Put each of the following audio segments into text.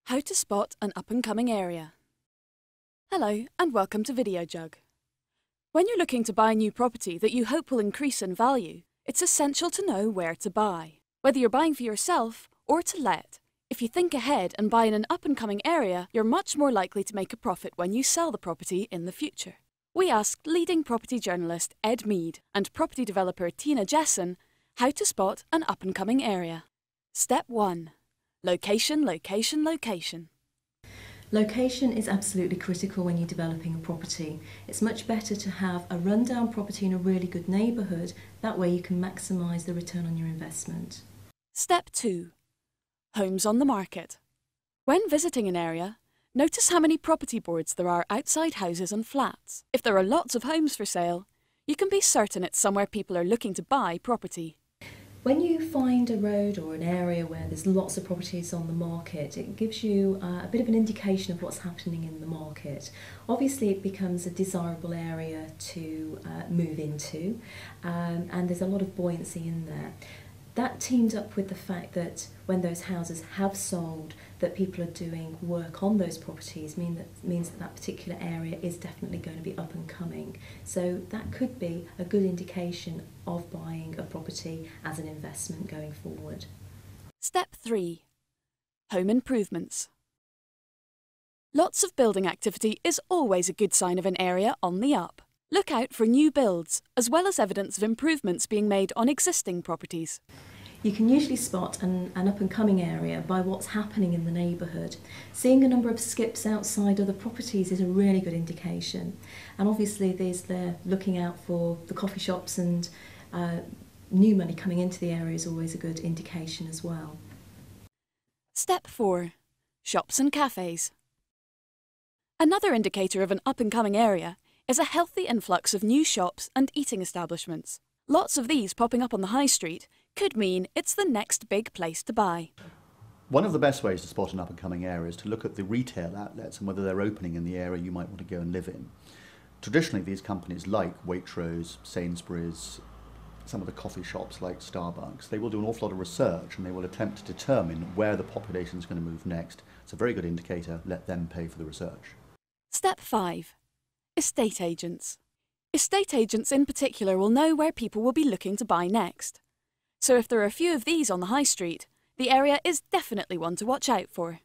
How to spot an up-and-coming area. Hello and welcome to VideoJug. When you're looking to buy new property that you hope will increase in value, it's essential to know where to buy. Whether you're buying for yourself or to let, if you think ahead and buy in an up-and-coming area, you're much more likely to make a profit when you sell the property in the future. We asked leading property journalist Ed Mead and property developer Tina Jessen how to spot an up-and-coming area. Step 1. Location, location, location. Location is absolutely critical when you're developing a property. It's much better to have a rundown property in a really good neighbourhood. That way you can maximise the return on your investment. Step 2. Homes on the market. When visiting an area, notice how many property boards there are outside houses and flats. If there are lots of homes for sale, you can be certain it's somewhere people are looking to buy property. When you find a road or an area where there's lots of properties on the market, it gives you a bit of an indication of what's happening in the market. Obviously it becomes a desirable area to move into, and there's a lot of buoyancy in there. That teamed up with the fact that when those houses have sold, that people are doing work on those properties means that particular area is definitely going to be up and coming. So that could be a good indication of buying a property as an investment going forward. Step 3. Home improvements. Lots of building activity is always a good sign of an area on the up. Look out for new builds, as well as evidence of improvements being made on existing properties. You can usually spot an up-and-coming area by what's happening in the neighbourhood. Seeing a number of skips outside other properties is a really good indication. And obviously they're looking out for the coffee shops, and new money coming into the area is always a good indication as well. Step 4. Shops and cafes. Another indicator of an up-and-coming area is a healthy influx of new shops and eating establishments. Lots of these popping up on the high street could mean it's the next big place to buy. One of the best ways to spot an up-and-coming area is to look at the retail outlets and whether they're opening in the area you might want to go and live in. Traditionally, these companies like Waitrose, Sainsbury's, some of the coffee shops like Starbucks, they will do an awful lot of research and they will attempt to determine where the population is going to move next. It's a very good indicator. Let them pay for the research. Step 5. Estate agents. Estate agents in particular will know where people will be looking to buy next. So if there are a few of these on the high street, the area is definitely one to watch out for.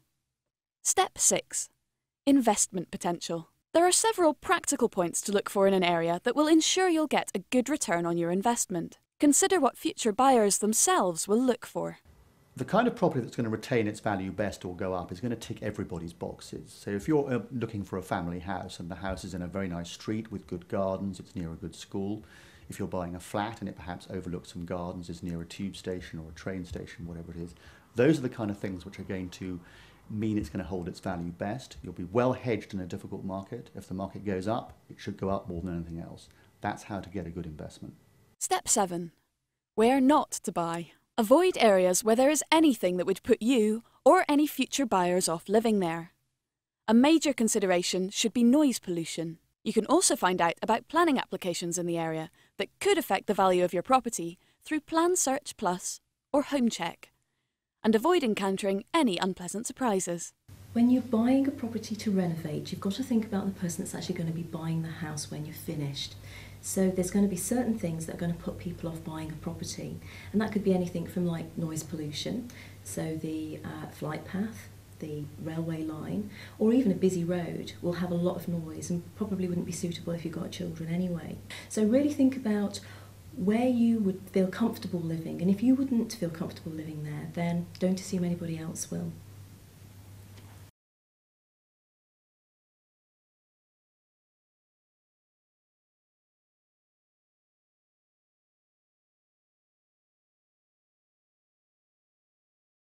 Step 6. Investment potential. There are several practical points to look for in an area that will ensure you'll get a good return on your investment. Consider what future buyers themselves will look for. The kind of property that's going to retain its value best or go up is going to tick everybody's boxes. So if you're looking for a family house and the house is in a very nice street with good gardens, it's near a good school. If you're buying a flat and it perhaps overlooks some gardens, is near a tube station or a train station, whatever it is, those are the kind of things which are going to mean it's going to hold its value best. You'll be well hedged in a difficult market. If the market goes up, it should go up more than anything else. That's how to get a good investment. Step 7. Where not to buy. Avoid areas where there is anything that would put you or any future buyers off living there. A major consideration should be noise pollution. You can also find out about planning applications in the area that could affect the value of your property through Plan Search Plus or Home Check, and avoid encountering any unpleasant surprises. When you're buying a property to renovate, you've got to think about the person that's actually going to be buying the house when you're finished. So there's going to be certain things that are going to put people off buying a property, and that could be anything from like noise pollution, so the flight path, the railway line, or even a busy road will have a lot of noise and probably wouldn't be suitable if you've got children anyway. So really think about where you would feel comfortable living, and if you wouldn't feel comfortable living there, then don't assume anybody else will.